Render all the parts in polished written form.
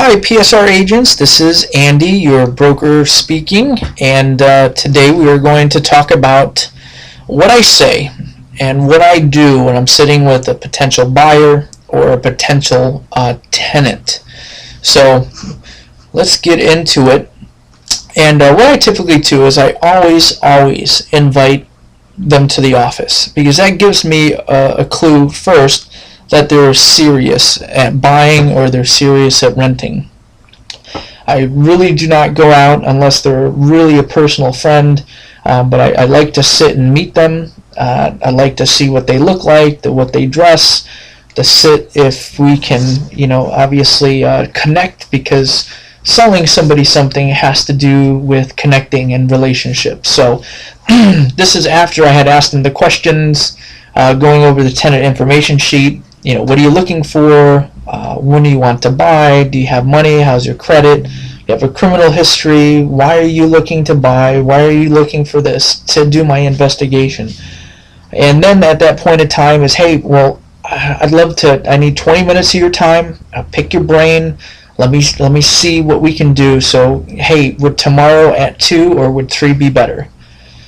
Hi, PSR agents. This is Andy, your broker speaking, and today we are going to talk about what I say and what I do when I'm sitting with a potential buyer or a potential tenant. So let's get into it. And what I typically do is I always invite them to the office, because that gives me a clue first that they're serious at buying or they're serious at renting. I really do not go out unless they're really a personal friend, but I like to sit and meet them. I like to see what they look like, what they dress, to sit if we can, obviously connect, because selling somebody something has to do with connecting and relationships. So this is after I had asked them the questions, going over the tenant information sheet. What are you looking for? When do you want to buy? Do you have money? How's your credit? You have a criminal history. Why are you looking to buy? Why are you looking for this? To do my investigation. And then at that point in time is, hey, well, I need 20 minutes of your time. I'll pick your brain. Let me see what we can do. So, hey, would tomorrow at 2 or would 3 be better?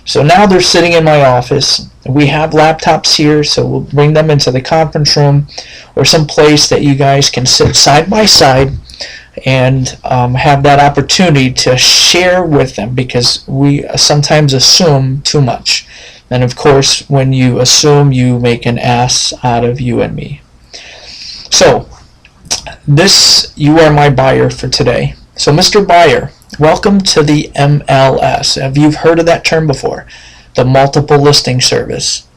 So now they're sitting in my office. We have laptops here, so we'll bring them into the conference room or some place that you guys can sit side by side and have that opportunity to share with them, because we sometimes assume too much. And of course, when you assume, you make an ass out of you and me. So you are my buyer for today. So Mr. Buyer, welcome to the MLS. Have you heard of that term before? The Multiple Listing Service.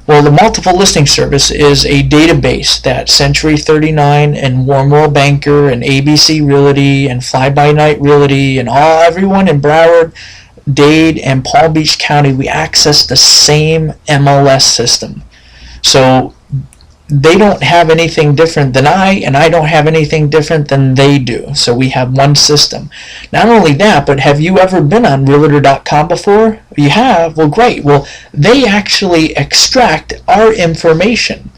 Well, the Multiple Listing Service is a database that Century 39 and Warm World Banker and ABC Realty and Fly By Night Realty and everyone in Broward, Dade, and Palm Beach County, we access the same MLS system. So they don't have anything different than and I don't have anything different than they do. So we have one system. Not only that, but have you ever been on Realtor.com before? You have? Well, great. Well, they actually extract our information.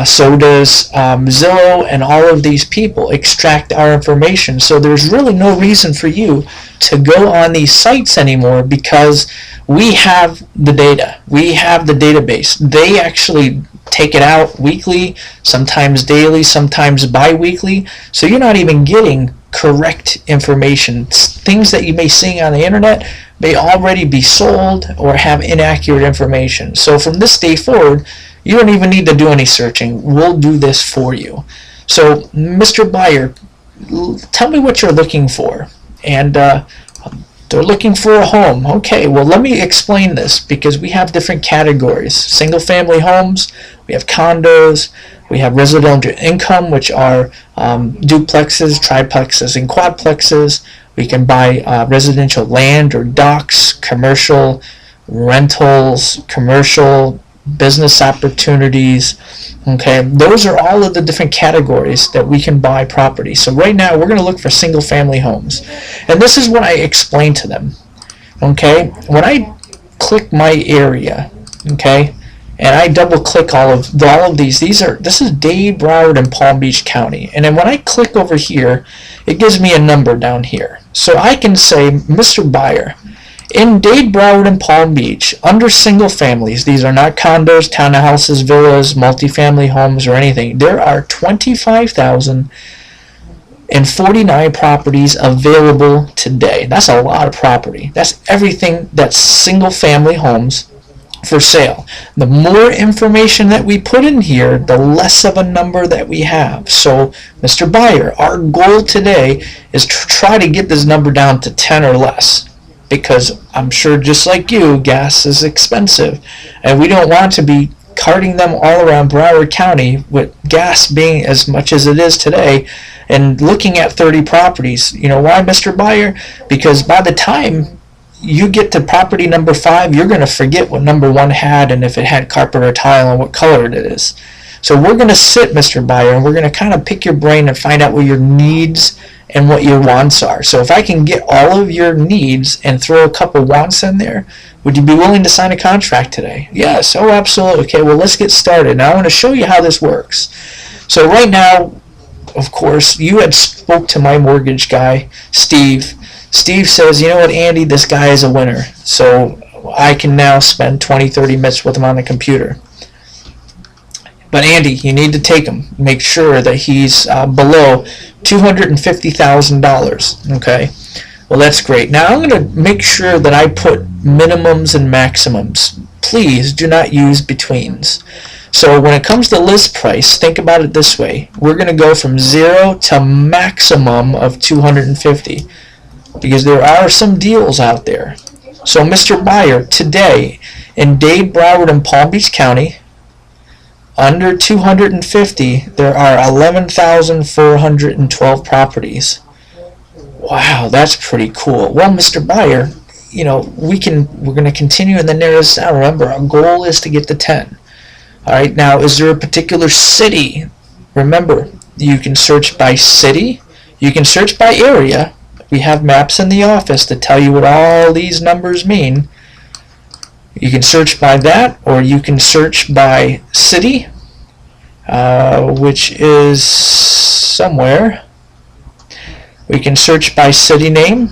So does Zillow, and all of these people extract our information. So there's really no reason for you to go on these sites anymore, because we have the data. We have the database. They actually take it out weekly, sometimes daily, sometimes bi-weekly. So you're not even getting correct information. Things that you may see on the internet may already be sold or have inaccurate information. So from this day forward, you don't even need to do any searching. We'll do this for you. So Mr. Buyer, tell me what you're looking for. And they're looking for a home. Okay, well, let me explain this, because we have different categories. Single family homes, we have condos, we have residential income, which are duplexes, triplexes, and quadplexes. We can buy residential land or docks, commercial rentals, commercial business opportunities. Okay, those are all of the different categories that we can buy property. So right now we're going to look for single family homes, and this is what I explain to them. Okay, when I click my area, okay, and I double click all of these, this is Dade, Broward, and Palm Beach County, and then when I click over here, it gives me a number down here. So I can say, Mr. Buyer, in Dade, Broward, and Palm Beach, under single families, these are not condos, townhouses, villas, multifamily homes, or anything, there are 25,049 properties available today. That's a lot of property. That's everything that's single family homes for sale. The more information that we put in here, the less of a number that we have. So, Mr. Buyer, our goal today is to try to get this number down to 10 or less, because I'm sure, just like you, gas is expensive, and we don't want to be carting them all around Broward County with gas being as much as it is today and looking at 30 properties. You know why, Mr. Buyer? Because by the time you get to property number 5, you're going to forget what number 1 had, and if it had carpet or tile, and what color it is. So we're going to sit, Mr. Buyer, and we're going to kind of pick your brain and find out what your needs and what your wants are. So if I can get all of your needs and throw a couple wants in there, would you be willing to sign a contract today? Yes. Oh, absolutely. Okay, well, let's get started. Now I want to show you how this works. So right now, of course, you had spoke to my mortgage guy, Steve. Steve says, you know what, Andy, this guy is a winner. So I can now spend 20, 30 minutes with him on the computer. But Andy, you need to take him. Make sure that he's below $250,000. Okay? Well, that's great. Now I'm going to make sure that I put minimums and maximums. Please do not use betweens. So when it comes to list price, think about it this way. We're going to go from 0 to maximum of 250 because there are some deals out there. So Mr. Buyer, today in Dade, Broward, and Palm Beach County, under 250, there are 11,412 properties. Wow, that's pretty cool. Well, Mr. Buyer, you know, we're going to continue and then narrow this down. Remember, our goal is to get to 10. All right, now, is there a particular city? Remember, you can search by city. You can search by area. We have maps in the office to tell you what all these numbers mean. You can search by that, or you can search by city, which is somewhere. We can search by city name,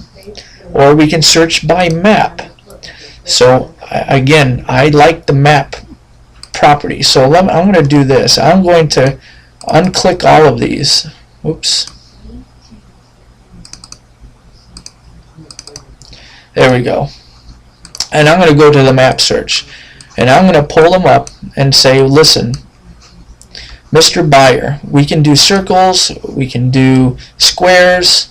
or we can search by map. So again, I like the map property. So I'm going to do this. I'm going to unclick all of these. Oops. There we go. And I'm going to go to the map search. And I'm going to pull them up and say, listen, Mr. Buyer, we can do circles, we can do squares,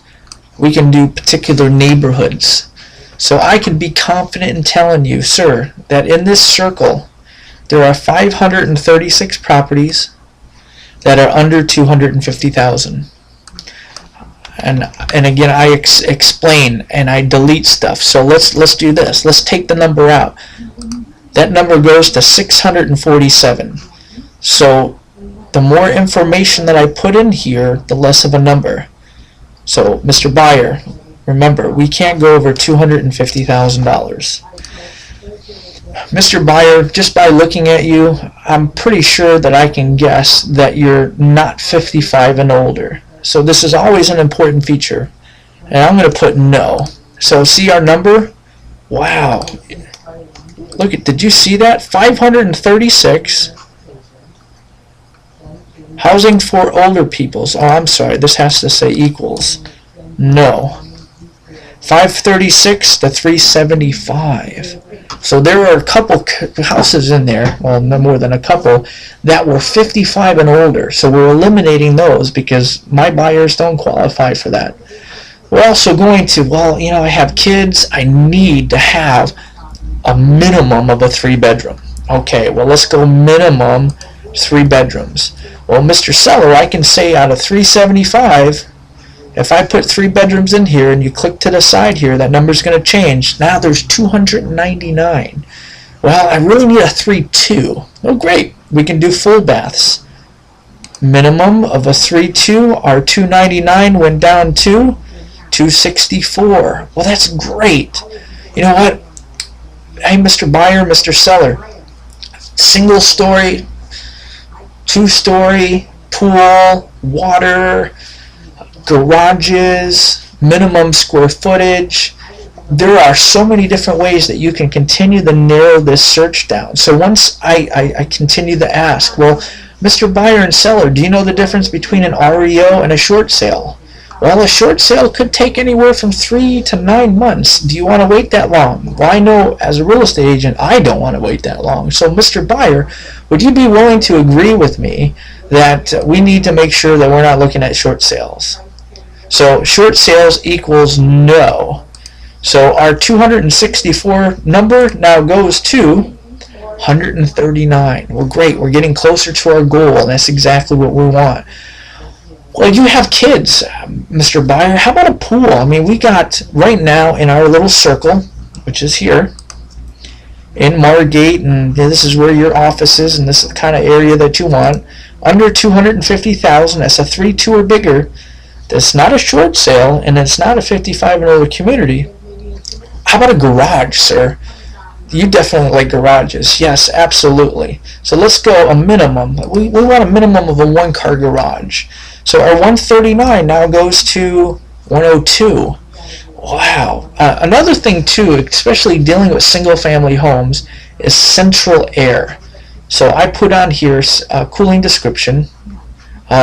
we can do particular neighborhoods. So I can be confident in telling you, sir, that in this circle, there are 536 properties that are under 250,000. And again, I explain and I delete stuff. So let's do this. Let's take the number out. That number goes to 647. So the more information that I put in here, the less of a number. So Mr. Buyer, remember, we can't go over $250,000. Mr. Buyer, just by looking at you, I'm pretty sure that I can guess that you're not 55 and older. So this is always an important feature. And I'm going to put no. So see our number? Wow. Look at, did you see that? 536. Housing for older peoples. Oh, I'm sorry. This has to say equals. No. 536 to 375. So there are a couple houses in there, well, no more than a couple, that were 55 and older. So we're eliminating those because my buyers don't qualify for that. We're also going to, well, you know, I have kids. I need to have a minimum of a 3-bedroom. Okay, well, let's go minimum 3 bedrooms. Well, Mr. Seller, I can say out of 375, if I put 3 bedrooms in here and you click to the side here, that number's going to change. Now there's 299. Well, I really need a 3-2. Oh, great. We can do full baths. Minimum of a 3-2, our 299 went down to 264. Well, that's great. You know what? Hey, Mr. Buyer, Mr. Seller, single story, 2-story, pool, water, garages, minimum square footage. There are so many different ways that you can continue to narrow this search down. So once I continue to ask, well, Mr. Buyer and Seller, do you know the difference between an REO and a short sale? Well, a short sale could take anywhere from 3 to 9 months. Do you want to wait that long? Well, I know as a real estate agent, I don't want to wait that long. So, Mr. Buyer, would you be willing to agree with me that we need to make sure that we're not looking at short sales? So, short sales equals no. So, our 264 number now goes to 139. Well, great. We're getting closer to our goal, and that's exactly what we want. Well, you have kids, Mr. Buyer. How about a pool? I mean, we got right now in our little circle, which is here, in Margate, and this is where your office is, and this is the kind of area that you want. Under 250,000, that's a 3-2 or bigger. That's not a short sale, and it's not a 55 and older community. How about a garage, sir? You definitely like garages. Yes, absolutely. So let's go a minimum. We want a minimum of a 1-car garage. So our 139 now goes to 102. Wow. Another thing too, especially dealing with single family homes, is central air. So I put on here cooling description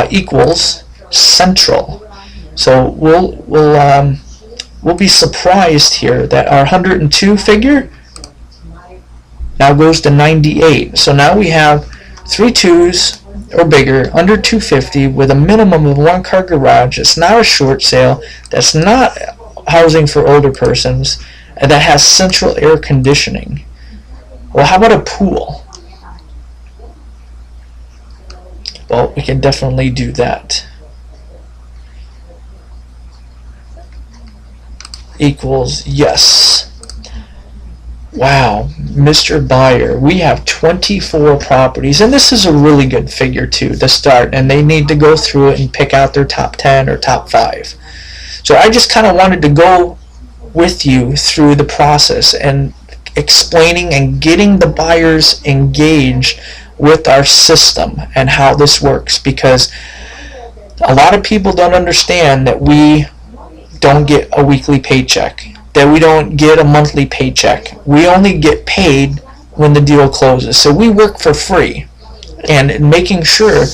equals central. So we'll be surprised here that our 102 figure now goes to 98. So now we have 3 2s or bigger under 250 with a minimum of 1 car garage. It's not a short sale. That's not housing for older persons, and that has central air conditioning. Well, how about a pool? Well, we can definitely do that. Equals yes. Wow, Mr. Buyer, we have 24 properties, and this is a really good figure too to start, and they need to go through it and pick out their top 10 or top 5. So I just kind of wanted to go with you through the process and explaining and getting the buyers engaged with our system and how this works, because a lot of people don't understand that we don't get a weekly paycheck, that we don't get a monthly paycheck. We only get paid when the deal closes. So we work for free, and making sure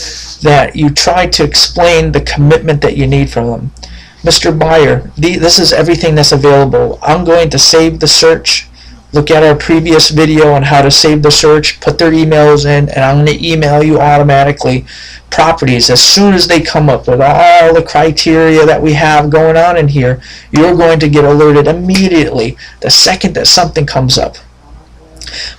that you try to explain the commitment that you need from them. Mr. Buyer, this is everything that's available. I'm going to save the search. Look at our previous video on how to save the search, put their emails in, and I'm going to email you automatically properties as soon as they come up with all the criteria that we have going on in here. You're going to get alerted immediately the second that something comes up.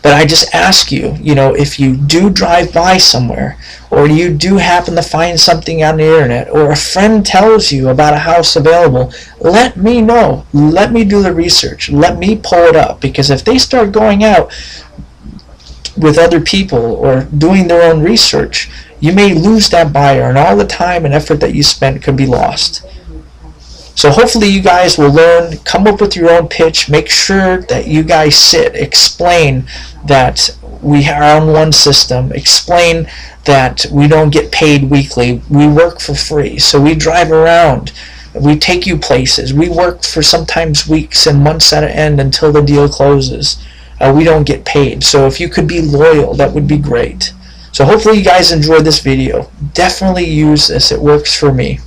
But I just ask you, if you do drive by somewhere, or you do happen to find something on the internet, or a friend tells you about a house available, let me know. Let me do the research. Let me pull it up, because if they start going out with other people or doing their own research, you may lose that buyer, and all the time and effort that you spent could be lost. So hopefully you guys will learn, come up with your own pitch, make sure that you guys sit, explain that we are on one system, explain that we don't get paid weekly, we work for free. So we drive around, we take you places, we work for sometimes weeks and months at an end until the deal closes. We don't get paid. So if you could be loyal, that would be great. So hopefully you guys enjoyed this video. Definitely use this, it works for me.